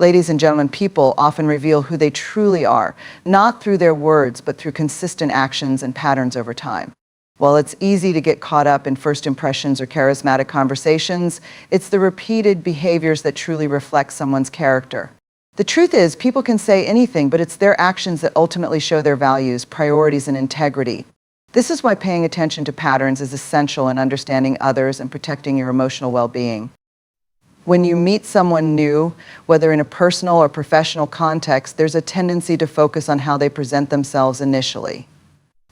Ladies and gentlemen, people often reveal who they truly are, not through their words, but through consistent actions and patterns over time. While it's easy to get caught up in first impressions or charismatic conversations, it's the repeated behaviors that truly reflect someone's character. The truth is, people can say anything, but it's their actions that ultimately show their values, priorities, and integrity. This is why paying attention to patterns is essential in understanding others and protecting your emotional well-being. When you meet someone new, whether in a personal or professional context, there's a tendency to focus on how they present themselves initially.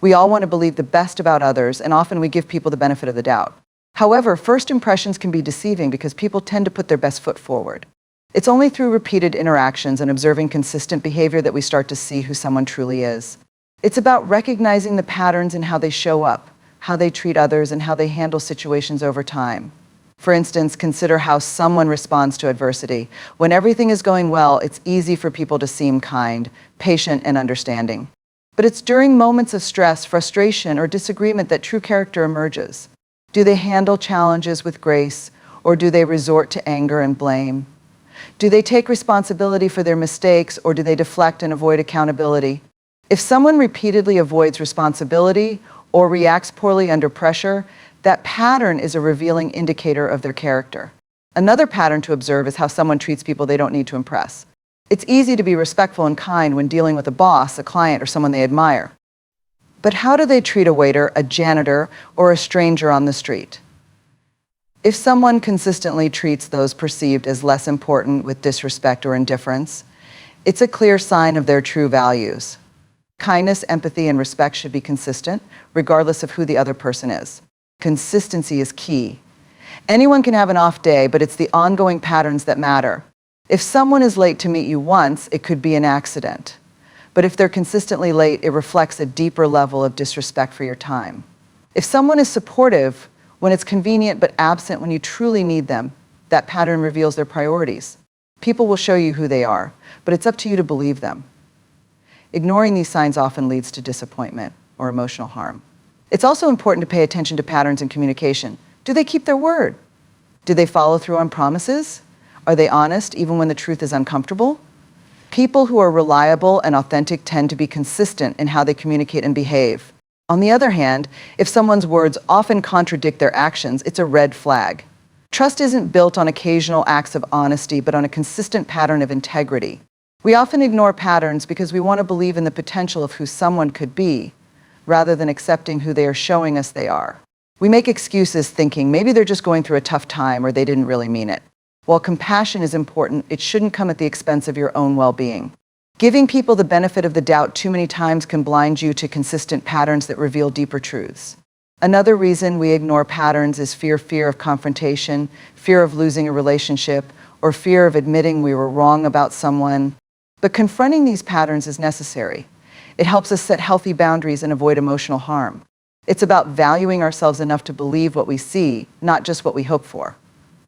We all want to believe the best about others, and often we give people the benefit of the doubt. However, first impressions can be deceiving because people tend to put their best foot forward. It's only through repeated interactions and observing consistent behavior that we start to see who someone truly is. It's about recognizing the patterns in how they show up, how they treat others, and how they handle situations over time. For instance, consider how someone responds to adversity. When everything is going well, it's easy for people to seem kind, patient, and understanding. But it's during moments of stress, frustration, or disagreement that true character emerges. Do they handle challenges with grace, or do they resort to anger and blame? Do they take responsibility for their mistakes, or do they deflect and avoid accountability? If someone repeatedly avoids responsibility or reacts poorly under pressure, that pattern is a revealing indicator of their character. Another pattern to observe is how someone treats people they don't need to impress. It's easy to be respectful and kind when dealing with a boss, a client, or someone they admire. But how do they treat a waiter, a janitor, or a stranger on the street? If someone consistently treats those perceived as less important with disrespect or indifference, it's a clear sign of their true values. Kindness, empathy, and respect should be consistent, regardless of who the other person is. Consistency is key. Anyone can have an off day, but it's the ongoing patterns that matter. If someone is late to meet you once, it could be an accident. But if they're consistently late, it reflects a deeper level of disrespect for your time. If someone is supportive when it's convenient but absent when you truly need them, that pattern reveals their priorities. People will show you who they are, but it's up to you to believe them. Ignoring these signs often leads to disappointment or emotional harm. It's also important to pay attention to patterns in communication. Do they keep their word? Do they follow through on promises? Are they honest even when the truth is uncomfortable? People who are reliable and authentic tend to be consistent in how they communicate and behave. On the other hand, if someone's words often contradict their actions, it's a red flag. Trust isn't built on occasional acts of honesty, but on a consistent pattern of integrity. We often ignore patterns because we want to believe in the potential of who someone could be, rather than accepting who they are showing us they are. We make excuses thinking maybe they're just going through a tough time or they didn't really mean it. While compassion is important, it shouldn't come at the expense of your own well-being. Giving people the benefit of the doubt too many times can blind you to consistent patterns that reveal deeper truths. Another reason we ignore patterns is fear of confrontation, fear of losing a relationship, or fear of admitting we were wrong about someone. But confronting these patterns is necessary. It helps us set healthy boundaries and avoid emotional harm. It's about valuing ourselves enough to believe what we see, not just what we hope for.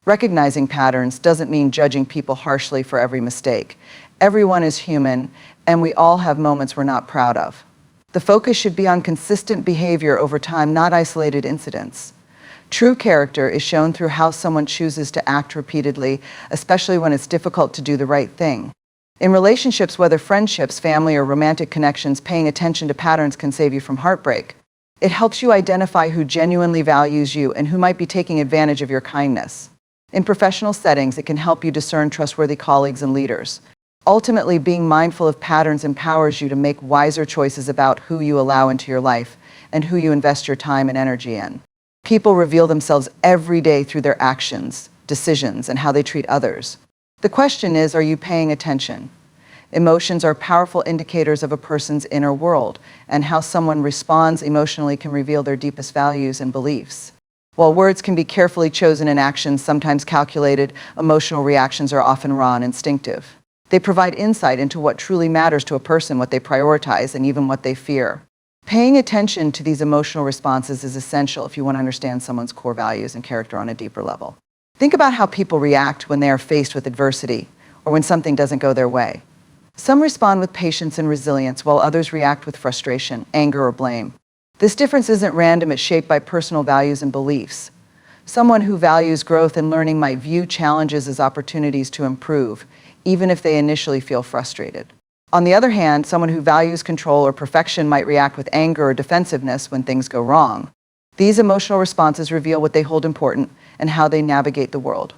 Recognizing patterns doesn't mean judging people harshly for every mistake. Everyone is human, and we all have moments we're not proud of. The focus should be on consistent behavior over time, not isolated incidents. True character is shown through how someone chooses to act repeatedly, especially when it's difficult to do the right thing. In relationships, whether friendships, family, or romantic connections, paying attention to patterns can save you from heartbreak. It helps you identify who genuinely values you and who might be taking advantage of your kindness. In professional settings, it can help you discern trustworthy colleagues and leaders. Ultimately, being mindful of patterns empowers you to make wiser choices about who you allow into your life and who you invest your time and energy in. People reveal themselves every day through their actions, decisions, and how they treat others. The question is, are you paying attention? Emotions are powerful indicators of a person's inner world, and how someone responds emotionally can reveal their deepest values and beliefs. While words can be carefully chosen and actions sometimes calculated, emotional reactions are often raw and instinctive. They provide insight into what truly matters to a person, what they prioritize, and even what they fear. Paying attention to these emotional responses is essential if you want to understand someone's core values and character on a deeper level. Think about how people react when they are faced with adversity or when something doesn't go their way. Some respond with patience and resilience, while others react with frustration, anger, or blame. This difference isn't random, it's shaped by personal values and beliefs. Someone who values growth and learning might view challenges as opportunities to improve, even if they initially feel frustrated. On the other hand, someone who values control or perfection might react with anger or defensiveness when things go wrong. These emotional responses reveal what they hold important and how they navigate the world.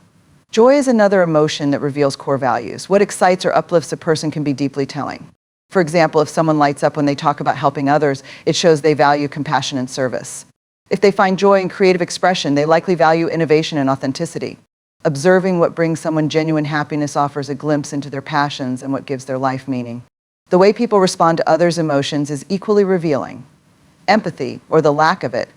Joy is another emotion that reveals core values. What excites or uplifts a person can be deeply telling. For example, if someone lights up when they talk about helping others, it shows they value compassion and service. If they find joy in creative expression, they likely value innovation and authenticity. Observing what brings someone genuine happiness offers a glimpse into their passions and what gives their life meaning. The way people respond to others' emotions is equally revealing. Empathy, or the lack of it,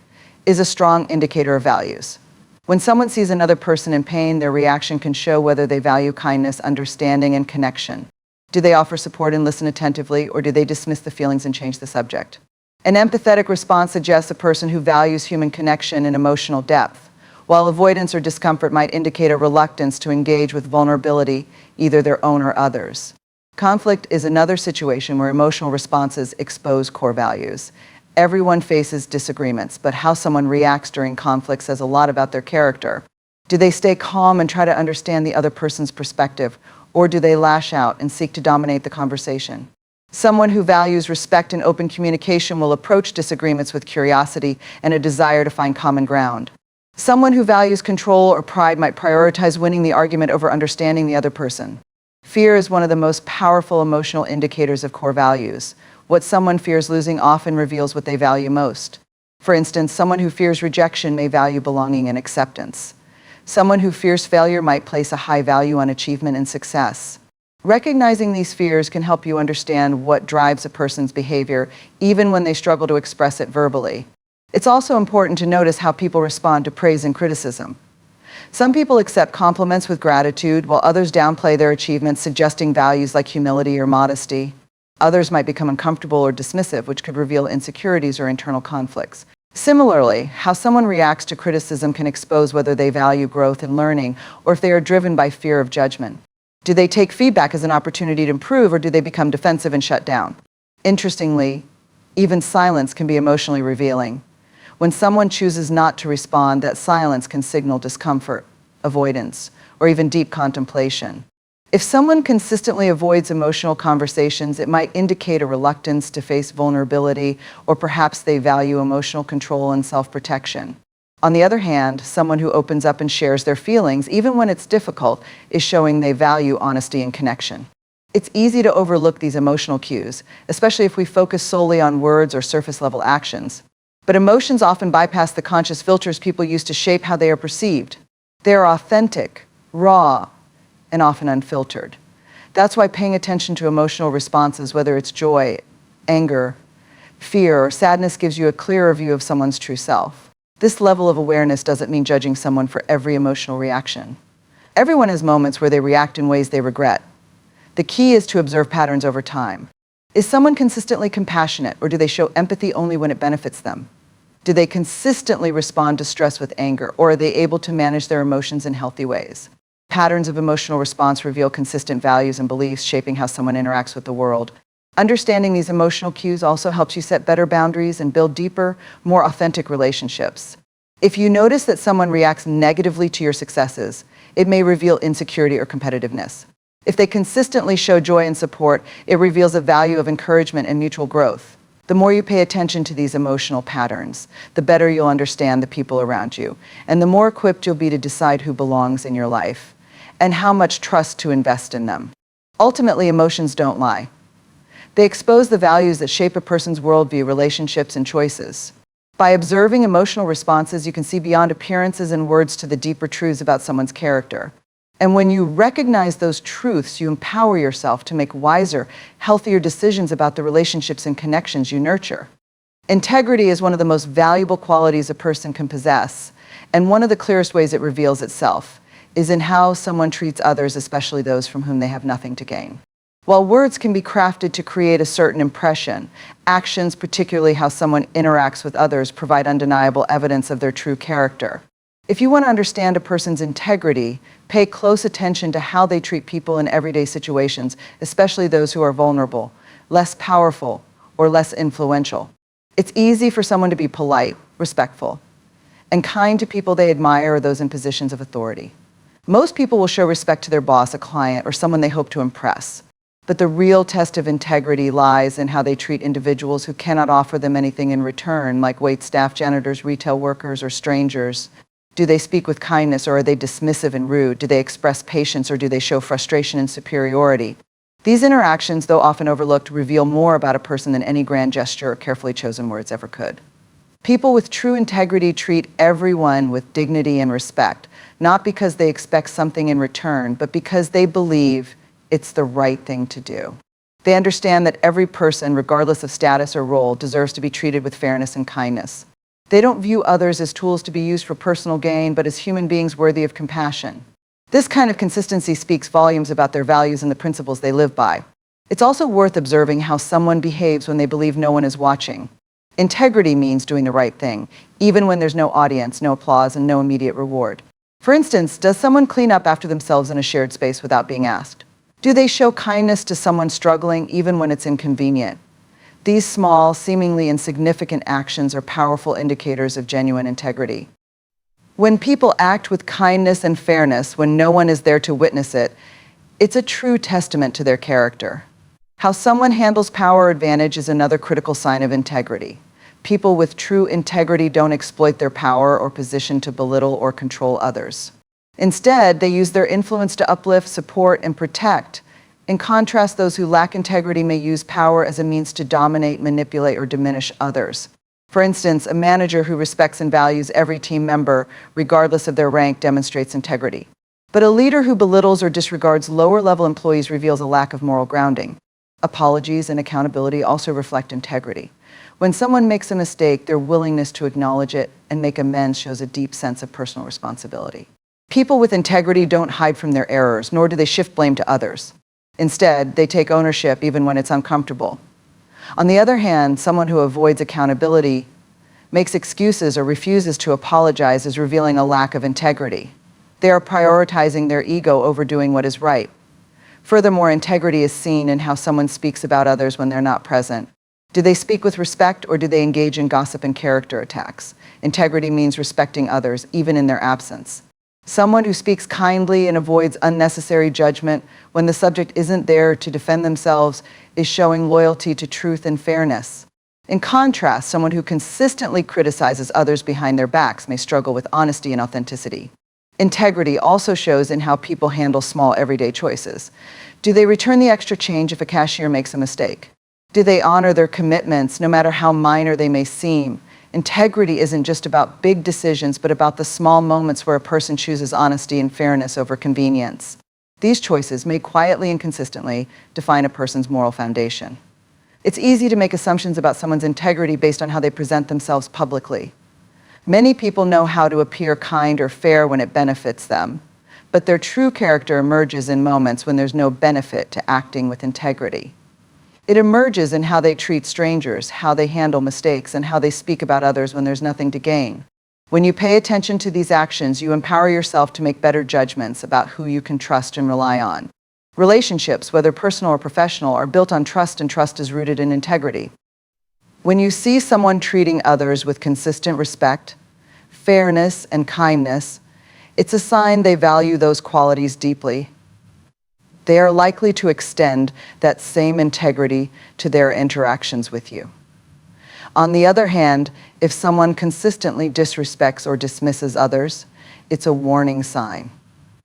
is a strong indicator of values. When someone sees another person in pain, their reaction can show whether they value kindness, understanding, and connection. Do they offer support and listen attentively, or do they dismiss the feelings and change the subject? An empathetic response suggests a person who values human connection and emotional depth, while avoidance or discomfort might indicate a reluctance to engage with vulnerability, either their own or others. Conflict is another situation where emotional responses expose core values. Everyone faces disagreements, but how someone reacts during conflict says a lot about their character. Do they stay calm and try to understand the other person's perspective, or do they lash out and seek to dominate the conversation? Someone who values respect and open communication will approach disagreements with curiosity and a desire to find common ground. Someone who values control or pride might prioritize winning the argument over understanding the other person. Fear is one of the most powerful emotional indicators of core values. What someone fears losing often reveals what they value most. For instance, someone who fears rejection may value belonging and acceptance. Someone who fears failure might place a high value on achievement and success. Recognizing these fears can help you understand what drives a person's behavior, even when they struggle to express it verbally. It's also important to notice how people respond to praise and criticism. Some people accept compliments with gratitude, while others downplay their achievements, suggesting values like humility or modesty. Others might become uncomfortable or dismissive, which could reveal insecurities or internal conflicts. Similarly, how someone reacts to criticism can expose whether they value growth and learning, or if they are driven by fear of judgment. Do they take feedback as an opportunity to improve, or do they become defensive and shut down? Interestingly, even silence can be emotionally revealing. When someone chooses not to respond, that silence can signal discomfort, avoidance, or even deep contemplation. If someone consistently avoids emotional conversations, it might indicate a reluctance to face vulnerability, or perhaps they value emotional control and self-protection. On the other hand, someone who opens up and shares their feelings, even when it's difficult, is showing they value honesty and connection. It's easy to overlook these emotional cues, especially if we focus solely on words or surface-level actions. But emotions often bypass the conscious filters people use to shape how they are perceived. They are authentic, raw, and often unfiltered. That's why paying attention to emotional responses, whether it's joy, anger, fear, or sadness, gives you a clearer view of someone's true self. This level of awareness doesn't mean judging someone for every emotional reaction. Everyone has moments where they react in ways they regret. The key is to observe patterns over time. Is someone consistently compassionate, or do they show empathy only when it benefits them? Do they consistently respond to stress with anger, or are they able to manage their emotions in healthy ways? Patterns of emotional response reveal consistent values and beliefs, shaping how someone interacts with the world. Understanding these emotional cues also helps you set better boundaries and build deeper, more authentic relationships. If you notice that someone reacts negatively to your successes, it may reveal insecurity or competitiveness. If they consistently show joy and support, it reveals a value of encouragement and mutual growth. The more you pay attention to these emotional patterns, the better you'll understand the people around you, and the more equipped you'll be to decide who belongs in your life and how much trust to invest in them. Ultimately, emotions don't lie. They expose the values that shape a person's worldview, relationships, and choices. By observing emotional responses, you can see beyond appearances and words to the deeper truths about someone's character. And when you recognize those truths, you empower yourself to make wiser, healthier decisions about the relationships and connections you nurture. Integrity is one of the most valuable qualities a person can possess, and one of the clearest ways it reveals itself is in how someone treats others, especially those from whom they have nothing to gain. While words can be crafted to create a certain impression, actions, particularly how someone interacts with others, provide undeniable evidence of their true character. If you want to understand a person's integrity, pay close attention to how they treat people in everyday situations, especially those who are vulnerable, less powerful, or less influential. It's easy for someone to be polite, respectful, and kind to people they admire or those in positions of authority. Most people will show respect to their boss, a client, or someone they hope to impress. But the real test of integrity lies in how they treat individuals who cannot offer them anything in return, like waitstaff, janitors, retail workers, or strangers. Do they speak with kindness, or are they dismissive and rude? Do they express patience, or do they show frustration and superiority? These interactions, though often overlooked, reveal more about a person than any grand gesture or carefully chosen words ever could. People with true integrity treat everyone with dignity and respect, not because they expect something in return, but because they believe it's the right thing to do. They understand that every person, regardless of status or role, deserves to be treated with fairness and kindness. They don't view others as tools to be used for personal gain, but as human beings worthy of compassion. This kind of consistency speaks volumes about their values and the principles they live by. It's also worth observing how someone behaves when they believe no one is watching. Integrity means doing the right thing, even when there's no audience, no applause, and no immediate reward. For instance, does someone clean up after themselves in a shared space without being asked? Do they show kindness to someone struggling even when it's inconvenient? These small, seemingly insignificant actions are powerful indicators of genuine integrity. When people act with kindness and fairness when no one is there to witness it, it's a true testament to their character. How someone handles power or advantage is another critical sign of integrity. People with true integrity don't exploit their power or position to belittle or control others. Instead, they use their influence to uplift, support, and protect. In contrast, those who lack integrity may use power as a means to dominate, manipulate, or diminish others. For instance, a manager who respects and values every team member, regardless of their rank, demonstrates integrity. But a leader who belittles or disregards lower-level employees reveals a lack of moral grounding. Apologies and accountability also reflect integrity. When someone makes a mistake, their willingness to acknowledge it and make amends shows a deep sense of personal responsibility. People with integrity don't hide from their errors, nor do they shift blame to others. Instead, they take ownership even when it's uncomfortable. On the other hand, someone who avoids accountability, makes excuses, or refuses to apologize is revealing a lack of integrity. They are prioritizing their ego over doing what is right. Furthermore, integrity is seen in how someone speaks about others when they're not present. Do they speak with respect, or do they engage in gossip and character attacks? Integrity means respecting others, even in their absence. Someone who speaks kindly and avoids unnecessary judgment when the subject isn't there to defend themselves is showing loyalty to truth and fairness. In contrast, someone who consistently criticizes others behind their backs may struggle with honesty and authenticity. Integrity also shows in how people handle small everyday choices. Do they return the extra change if a cashier makes a mistake? Do they honor their commitments, no matter how minor they may seem? Integrity isn't just about big decisions, but about the small moments where a person chooses honesty and fairness over convenience. These choices, made quietly and consistently, define a person's moral foundation. It's easy to make assumptions about someone's integrity based on how they present themselves publicly. Many people know how to appear kind or fair when it benefits them, but their true character emerges in moments when there's no benefit to acting with integrity. It emerges in how they treat strangers, how they handle mistakes, and how they speak about others when there's nothing to gain. When you pay attention to these actions, you empower yourself to make better judgments about who you can trust and rely on. Relationships, whether personal or professional, are built on trust, and trust is rooted in integrity. When you see someone treating others with consistent respect, fairness, and kindness, it's a sign they value those qualities deeply. They are likely to extend that same integrity to their interactions with you. On the other hand, if someone consistently disrespects or dismisses others, it's a warning sign.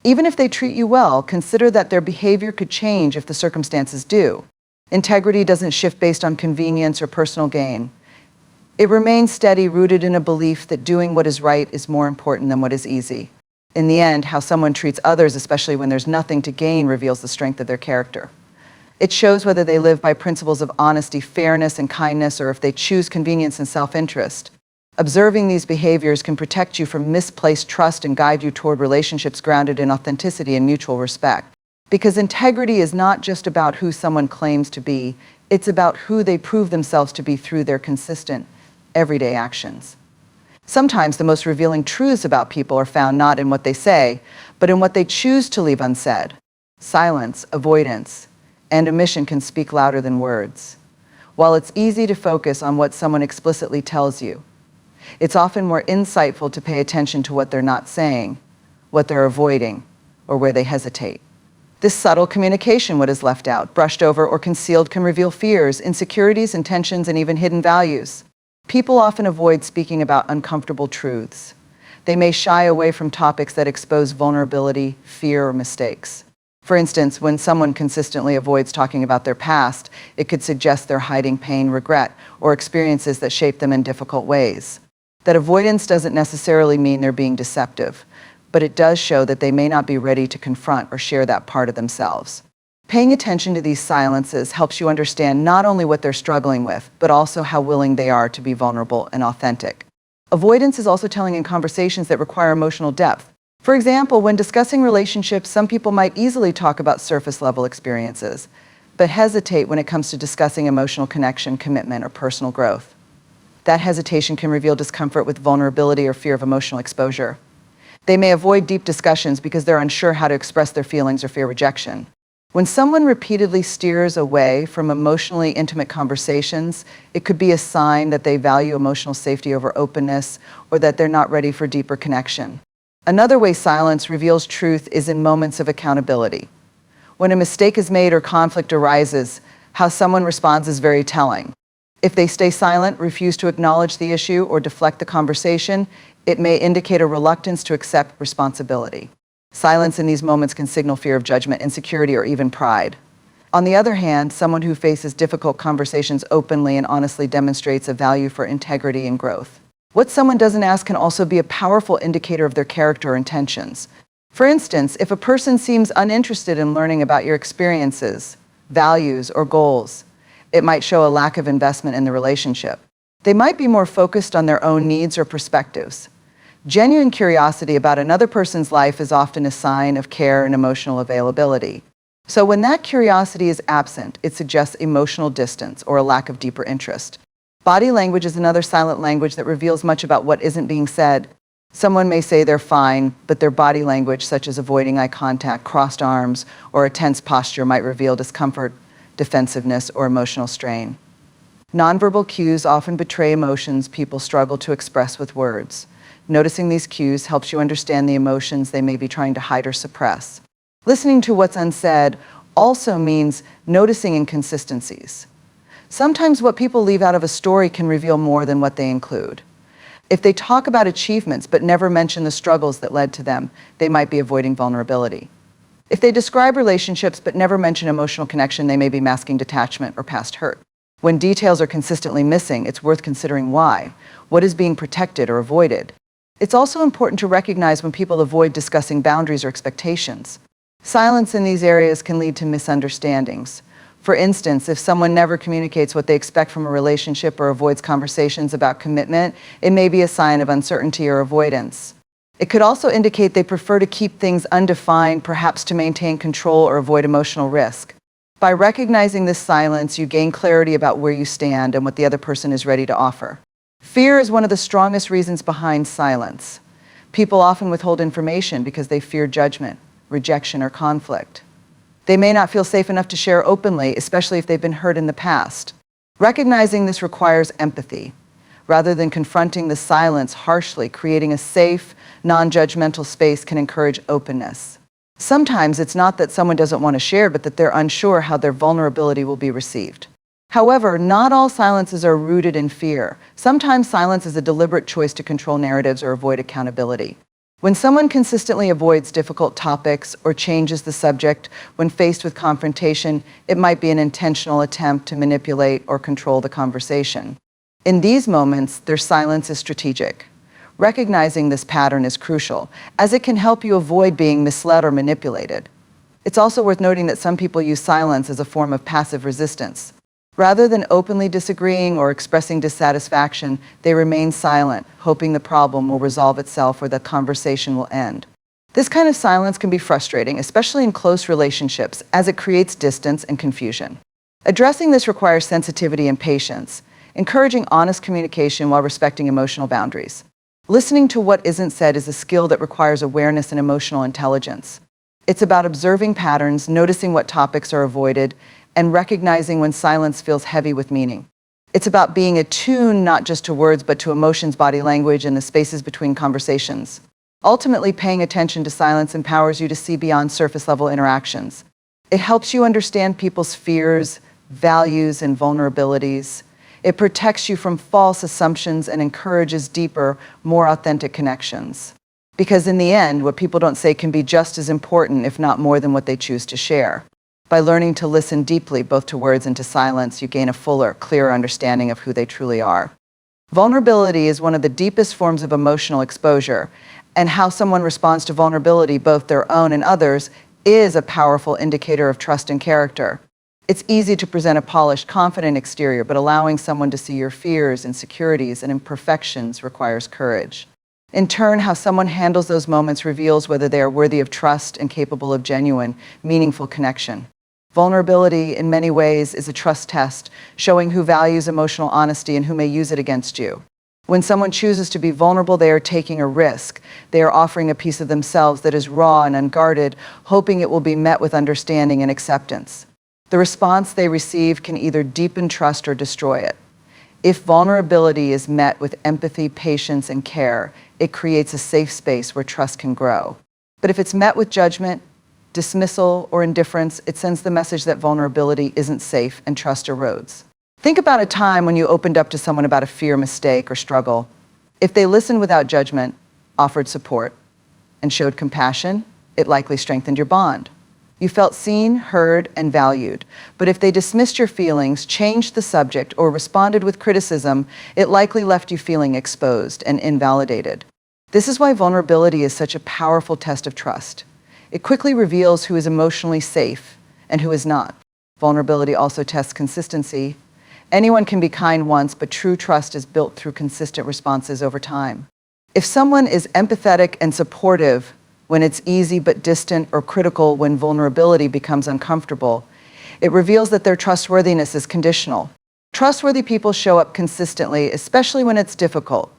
Even if they treat you well, consider that their behavior could change if the circumstances do. Integrity doesn't shift based on convenience or personal gain. It remains steady, rooted in a belief that doing what is right is more important than what is easy. In the end, how someone treats others, especially when there's nothing to gain, reveals the strength of their character. It shows whether they live by principles of honesty, fairness, and kindness, or if they choose convenience and self-interest. Observing these behaviors can protect you from misplaced trust and guide you toward relationships grounded in authenticity and mutual respect. Because integrity is not just about who someone claims to be, it's about who they prove themselves to be through their consistent, everyday actions. Sometimes the most revealing truths about people are found not in what they say, but in what they choose to leave unsaid. Silence, avoidance, and omission can speak louder than words. While it's easy to focus on what someone explicitly tells you, it's often more insightful to pay attention to what they're not saying, what they're avoiding, or where they hesitate. This subtle communication, what is left out, brushed over, or concealed, can reveal fears, insecurities, intentions, and even hidden values. People often avoid speaking about uncomfortable truths. They may shy away from topics that expose vulnerability, fear, or mistakes. For instance, when someone consistently avoids talking about their past, it could suggest they're hiding pain, regret, or experiences that shape them in difficult ways. That avoidance doesn't necessarily mean they're being deceptive, but it does show that they may not be ready to confront or share that part of themselves. Paying attention to these silences helps you understand not only what they're struggling with, but also how willing they are to be vulnerable and authentic. Avoidance is also telling in conversations that require emotional depth. For example, when discussing relationships, some people might easily talk about surface-level experiences, but hesitate when it comes to discussing emotional connection, commitment, or personal growth. That hesitation can reveal discomfort with vulnerability or fear of emotional exposure. They may avoid deep discussions because they're unsure how to express their feelings or fear rejection. When someone repeatedly steers away from emotionally intimate conversations, it could be a sign that they value emotional safety over openness, or that they're not ready for deeper connection. Another way silence reveals truth is in moments of accountability. When a mistake is made or conflict arises, how someone responds is very telling. If they stay silent, refuse to acknowledge the issue, or deflect the conversation, it may indicate a reluctance to accept responsibility. Silence in these moments can signal fear of judgment, insecurity, or even pride. On the other hand, someone who faces difficult conversations openly and honestly demonstrates a value for integrity and growth. What someone doesn't ask can also be a powerful indicator of their character or intentions. For instance, if a person seems uninterested in learning about your experiences, values, or goals, it might show a lack of investment in the relationship. They might be more focused on their own needs or perspectives. Genuine curiosity about another person's life is often a sign of care and emotional availability. So when that curiosity is absent, it suggests emotional distance or a lack of deeper interest. Body language is another silent language that reveals much about what isn't being said. Someone may say they're fine, but their body language, such as avoiding eye contact, crossed arms, or a tense posture, might reveal discomfort, defensiveness, or emotional strain. Nonverbal cues often betray emotions people struggle to express with words. Noticing these cues helps you understand the emotions they may be trying to hide or suppress. Listening to what's unsaid also means noticing inconsistencies. Sometimes what people leave out of a story can reveal more than what they include. If they talk about achievements but never mention the struggles that led to them, they might be avoiding vulnerability. If they describe relationships but never mention emotional connection, they may be masking detachment or past hurt. When details are consistently missing, it's worth considering why. What is being protected or avoided? It's also important to recognize when people avoid discussing boundaries or expectations. Silence in these areas can lead to misunderstandings. For instance, if someone never communicates what they expect from a relationship or avoids conversations about commitment, it may be a sign of uncertainty or avoidance. It could also indicate they prefer to keep things undefined, perhaps to maintain control or avoid emotional risk. By recognizing this silence, you gain clarity about where you stand and what the other person is ready to offer. Fear is one of the strongest reasons behind silence. People often withhold information because they fear judgment, rejection, or conflict. They may not feel safe enough to share openly, especially if they've been hurt in the past. Recognizing this requires empathy. Rather than confronting the silence harshly, creating a safe, non-judgmental space can encourage openness. Sometimes it's not that someone doesn't want to share, but that they're unsure how their vulnerability will be received. However, not all silences are rooted in fear. Sometimes silence is a deliberate choice to control narratives or avoid accountability. When someone consistently avoids difficult topics or changes the subject when faced with confrontation, it might be an intentional attempt to manipulate or control the conversation. In these moments, their silence is strategic. Recognizing this pattern is crucial, as it can help you avoid being misled or manipulated. It's also worth noting that some people use silence as a form of passive resistance. Rather than openly disagreeing or expressing dissatisfaction, they remain silent, hoping the problem will resolve itself or the conversation will end. This kind of silence can be frustrating, especially in close relationships, as it creates distance and confusion. Addressing this requires sensitivity and patience, encouraging honest communication while respecting emotional boundaries. Listening to what isn't said is a skill that requires awareness and emotional intelligence. It's about observing patterns, noticing what topics are avoided, and recognizing when silence feels heavy with meaning. It's about being attuned not just to words, but to emotions, body language, and the spaces between conversations. Ultimately, paying attention to silence empowers you to see beyond surface-level interactions. It helps you understand people's fears, values, and vulnerabilities. It protects you from false assumptions and encourages deeper, more authentic connections. Because in the end, what people don't say can be just as important, if not more than what they choose to share. By learning to listen deeply, both to words and to silence, you gain a fuller, clearer understanding of who they truly are. Vulnerability is one of the deepest forms of emotional exposure, and how someone responds to vulnerability, both their own and others, is a powerful indicator of trust and character. It's easy to present a polished, confident exterior, but allowing someone to see your fears, insecurities, and imperfections requires courage. In turn, how someone handles those moments reveals whether they are worthy of trust and capable of genuine, meaningful connection. Vulnerability, in many ways, is a trust test, showing who values emotional honesty and who may use it against you. When someone chooses to be vulnerable, they are taking a risk. They are offering a piece of themselves that is raw and unguarded, hoping it will be met with understanding and acceptance. The response they receive can either deepen trust or destroy it. If vulnerability is met with empathy, patience, and care, it creates a safe space where trust can grow. But if it's met with judgment, dismissal, or indifference, it sends the message that vulnerability isn't safe and trust erodes. Think about a time when you opened up to someone about a fear, mistake, or struggle. If they listened without judgment, offered support, and showed compassion, it likely strengthened your bond. You felt seen, heard, and valued. But if they dismissed your feelings, changed the subject, or responded with criticism, it likely left you feeling exposed and invalidated. This is why vulnerability is such a powerful test of trust. It quickly reveals who is emotionally safe and who is not. Vulnerability also tests consistency. Anyone can be kind once, but true trust is built through consistent responses over time. If someone is empathetic and supportive when it's easy but distant, or critical when vulnerability becomes uncomfortable, it reveals that their trustworthiness is conditional. Trustworthy people show up consistently, especially when it's difficult.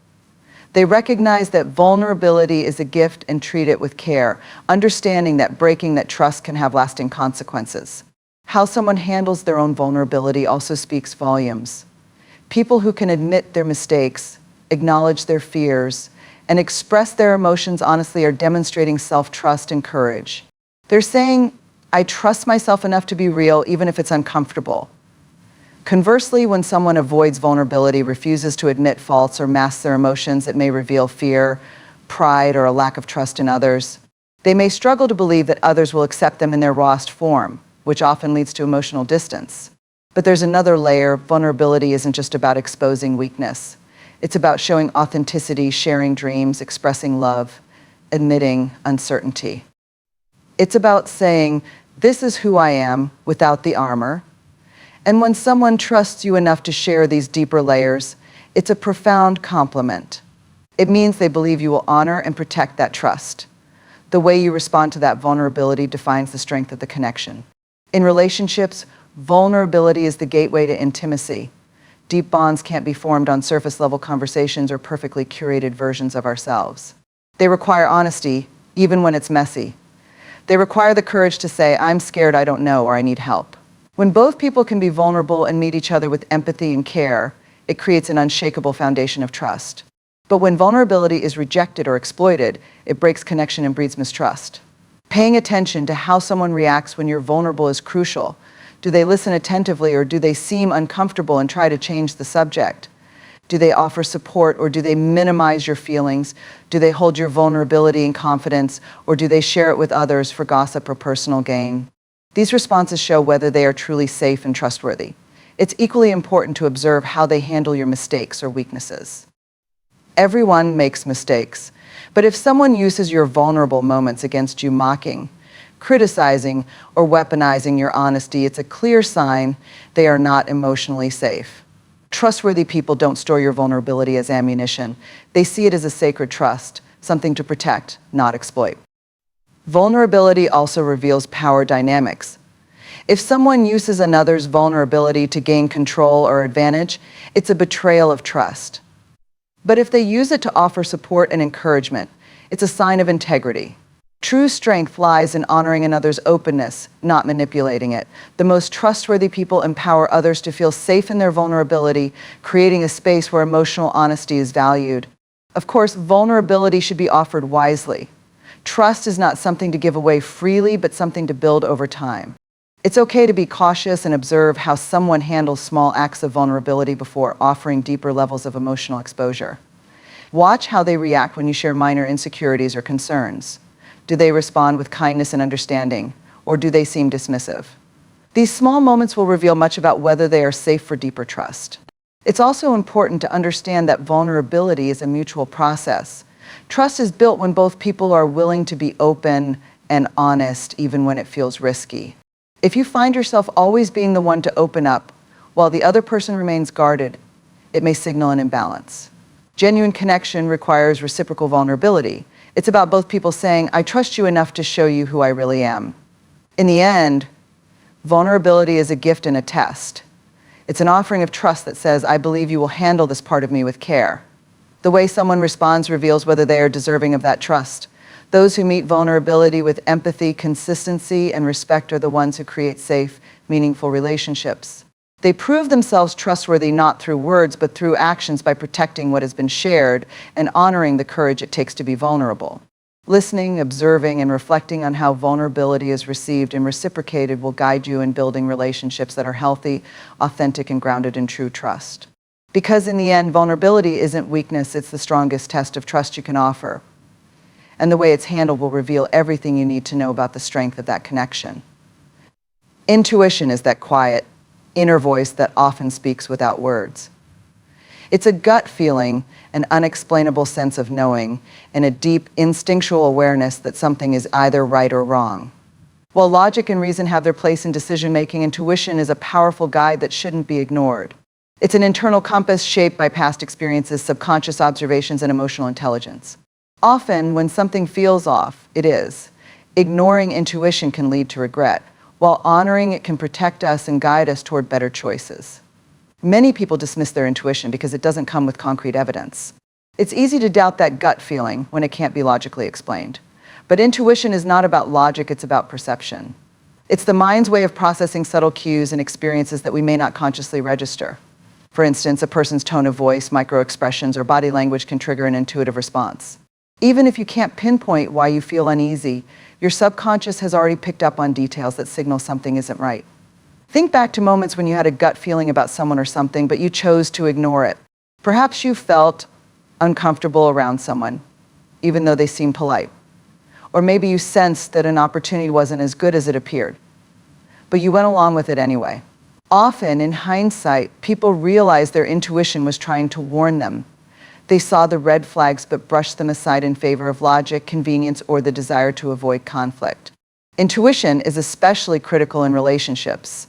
They recognize that vulnerability is a gift and treat it with care, understanding that breaking that trust can have lasting consequences. How someone handles their own vulnerability also speaks volumes. People who can admit their mistakes, acknowledge their fears, and express their emotions honestly are demonstrating self-trust and courage. They're saying, I trust myself enough to be real, even if it's uncomfortable. Conversely, when someone avoids vulnerability, refuses to admit faults, or masks their emotions, it may reveal fear, pride, or a lack of trust in others. They may struggle to believe that others will accept them in their rawest form, which often leads to emotional distance. But there's another layer. Vulnerability isn't just about exposing weakness. It's about showing authenticity, sharing dreams, expressing love, admitting uncertainty. It's about saying, this is who I am without the armor. And when someone trusts you enough to share these deeper layers, it's a profound compliment. It means they believe you will honor and protect that trust. The way you respond to that vulnerability defines the strength of the connection. In relationships, vulnerability is the gateway to intimacy. Deep bonds can't be formed on surface-level conversations or perfectly curated versions of ourselves. They require honesty, even when it's messy. They require the courage to say, I'm scared, I don't know, or I need help. When both people can be vulnerable and meet each other with empathy and care, it creates an unshakable foundation of trust. But when vulnerability is rejected or exploited, it breaks connection and breeds mistrust. Paying attention to how someone reacts when you're vulnerable is crucial. Do they listen attentively, or do they seem uncomfortable and try to change the subject? Do they offer support, or do they minimize your feelings? Do they hold your vulnerability in confidence, or do they share it with others for gossip or personal gain? These responses show whether they are truly safe and trustworthy. It's equally important to observe how they handle your mistakes or weaknesses. Everyone makes mistakes, but if someone uses your vulnerable moments against you, mocking, criticizing, or weaponizing your honesty, it's a clear sign they are not emotionally safe. Trustworthy people don't store your vulnerability as ammunition. They see it as a sacred trust, something to protect, not exploit. Vulnerability also reveals power dynamics. If someone uses another's vulnerability to gain control or advantage, it's a betrayal of trust. But if they use it to offer support and encouragement, it's a sign of integrity. True strength lies in honoring another's openness, not manipulating it. The most trustworthy people empower others to feel safe in their vulnerability, creating a space where emotional honesty is valued. Of course, vulnerability should be offered wisely. Trust is not something to give away freely, but something to build over time. It's okay to be cautious and observe how someone handles small acts of vulnerability before offering deeper levels of emotional exposure. Watch how they react when you share minor insecurities or concerns. Do they respond with kindness and understanding, or do they seem dismissive? These small moments will reveal much about whether they are safe for deeper trust. It's also important to understand that vulnerability is a mutual process. Trust is built when both people are willing to be open and honest, even when it feels risky. If you find yourself always being the one to open up, while the other person remains guarded, it may signal an imbalance. Genuine connection requires reciprocal vulnerability. It's about both people saying, "I trust you enough to show you who I really am." In the end, vulnerability is a gift and a test. It's an offering of trust that says, "I believe you will handle this part of me with care." The way someone responds reveals whether they are deserving of that trust. Those who meet vulnerability with empathy, consistency, and respect are the ones who create safe, meaningful relationships. They prove themselves trustworthy not through words, but through actions by protecting what has been shared and honoring the courage it takes to be vulnerable. Listening, observing, and reflecting on how vulnerability is received and reciprocated will guide you in building relationships that are healthy, authentic, and grounded in true trust. Because in the end, vulnerability isn't weakness, it's the strongest test of trust you can offer. And the way it's handled will reveal everything you need to know about the strength of that connection. Intuition is that quiet, inner voice that often speaks without words. It's a gut feeling, an unexplainable sense of knowing, and a deep instinctual awareness that something is either right or wrong. While logic and reason have their place in decision-making, intuition is a powerful guide that shouldn't be ignored. It's an internal compass shaped by past experiences, subconscious observations, and emotional intelligence. Often, when something feels off, it is. Ignoring intuition can lead to regret, while honoring it can protect us and guide us toward better choices. Many people dismiss their intuition because it doesn't come with concrete evidence. It's easy to doubt that gut feeling when it can't be logically explained. But intuition is not about logic, it's about perception. It's the mind's way of processing subtle cues and experiences that we may not consciously register. For instance, a person's tone of voice, microexpressions, or body language can trigger an intuitive response. Even if you can't pinpoint why you feel uneasy, your subconscious has already picked up on details that signal something isn't right. Think back to moments when you had a gut feeling about someone or something, but you chose to ignore it. Perhaps you felt uncomfortable around someone, even though they seemed polite. Or maybe you sensed that an opportunity wasn't as good as it appeared, but you went along with it anyway. Often, in hindsight, people realized their intuition was trying to warn them. They saw the red flags but brushed them aside in favor of logic, convenience, or the desire to avoid conflict. Intuition is especially critical in relationships.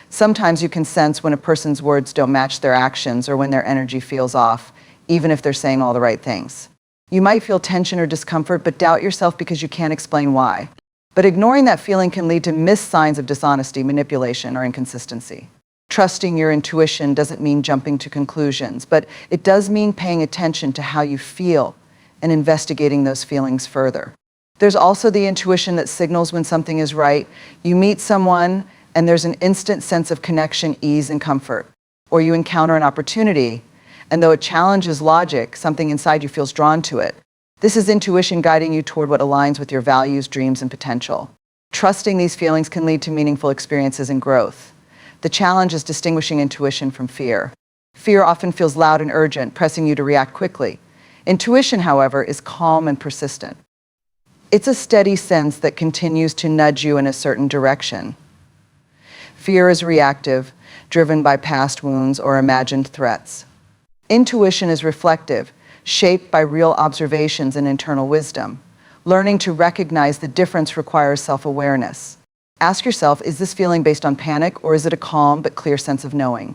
Sometimes you can sense when a person's words don't match their actions or when their energy feels off, even if they're saying all the right things. You might feel tension or discomfort, but doubt yourself because you can't explain why. But ignoring that feeling can lead to missed signs of dishonesty, manipulation, or inconsistency. Trusting your intuition doesn't mean jumping to conclusions, but it does mean paying attention to how you feel and investigating those feelings further. There's also the intuition that signals when something is right. You meet someone and there's an instant sense of connection, ease, and comfort. Or you encounter an opportunity, and though it challenges logic, something inside you feels drawn to it. This is intuition guiding you toward what aligns with your values, dreams, and potential. Trusting these feelings can lead to meaningful experiences and growth. The challenge is distinguishing intuition from fear. Fear often feels loud and urgent, pressing you to react quickly. Intuition, however, is calm and persistent. It's a steady sense that continues to nudge you in a certain direction. Fear is reactive, driven by past wounds or imagined threats. Intuition is reflective, shaped by real observations and internal wisdom. Learning to recognize the difference requires self-awareness. Ask yourself, is this feeling based on panic, or is it a calm but clear sense of knowing?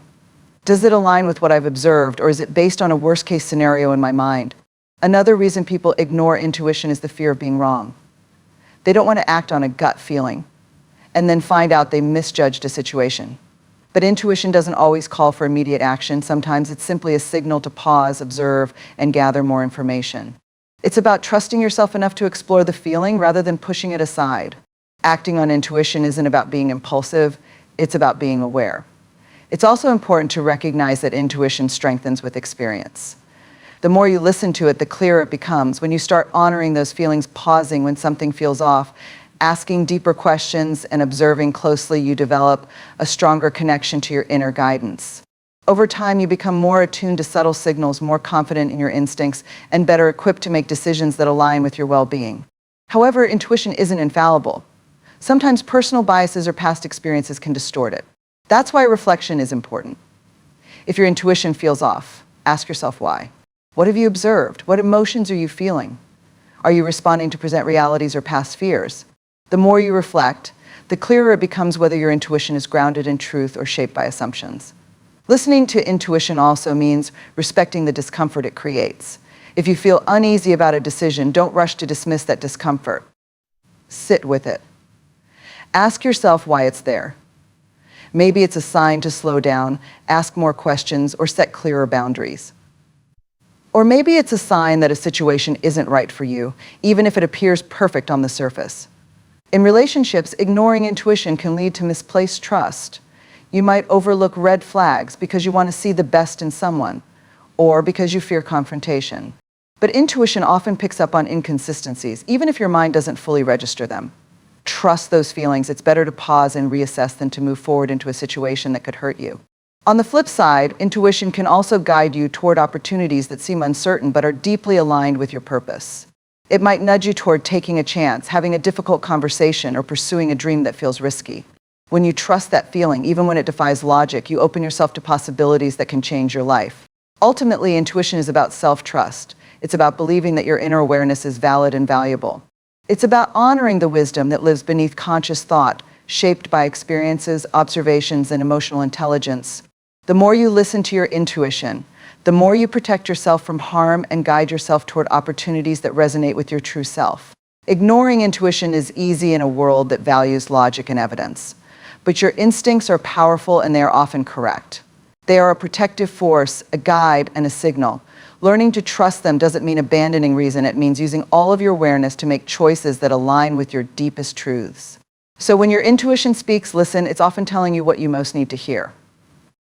Does it align with what I've observed, or is it based on a worst-case scenario in my mind? Another reason people ignore intuition is the fear of being wrong. They don't want to act on a gut feeling and then find out they misjudged a situation. But intuition doesn't always call for immediate action. Sometimes it's simply a signal to pause, observe, and gather more information. It's about trusting yourself enough to explore the feeling rather than pushing it aside. Acting on intuition isn't about being impulsive, it's about being aware. It's also important to recognize that intuition strengthens with experience. The more you listen to it, the clearer it becomes. When you start honoring those feelings, pausing when something feels off, asking deeper questions and observing closely, you develop a stronger connection to your inner guidance. Over time, you become more attuned to subtle signals, more confident in your instincts, and better equipped to make decisions that align with your well-being. However, intuition isn't infallible. Sometimes personal biases or past experiences can distort it. That's why reflection is important. If your intuition feels off, ask yourself why. What have you observed? What emotions are you feeling? Are you responding to present realities or past fears? The more you reflect, the clearer it becomes whether your intuition is grounded in truth or shaped by assumptions. Listening to intuition also means respecting the discomfort it creates. If you feel uneasy about a decision, don't rush to dismiss that discomfort. Sit with it. Ask yourself why it's there. Maybe it's a sign to slow down, ask more questions, or set clearer boundaries. Or maybe it's a sign that a situation isn't right for you, even if it appears perfect on the surface. In relationships, ignoring intuition can lead to misplaced trust. You might overlook red flags because you want to see the best in someone, or because you fear confrontation. But intuition often picks up on inconsistencies, even if your mind doesn't fully register them. Trust those feelings. It's better to pause and reassess than to move forward into a situation that could hurt you. On the flip side, intuition can also guide you toward opportunities that seem uncertain but are deeply aligned with your purpose. It might nudge you toward taking a chance, having a difficult conversation, or pursuing a dream that feels risky. When you trust that feeling, even when it defies logic, you open yourself to possibilities that can change your life. Ultimately, intuition is about self-trust. It's about believing that your inner awareness is valid and valuable. It's about honoring the wisdom that lives beneath conscious thought, shaped by experiences, observations, and emotional intelligence. The more you listen to your intuition, the more you protect yourself from harm and guide yourself toward opportunities that resonate with your true self. Ignoring intuition is easy in a world that values logic and evidence. But your instincts are powerful and they are often correct. They are a protective force, a guide, and a signal. Learning to trust them doesn't mean abandoning reason. It means using all of your awareness to make choices that align with your deepest truths. So when your intuition speaks, listen. It's often telling you what you most need to hear.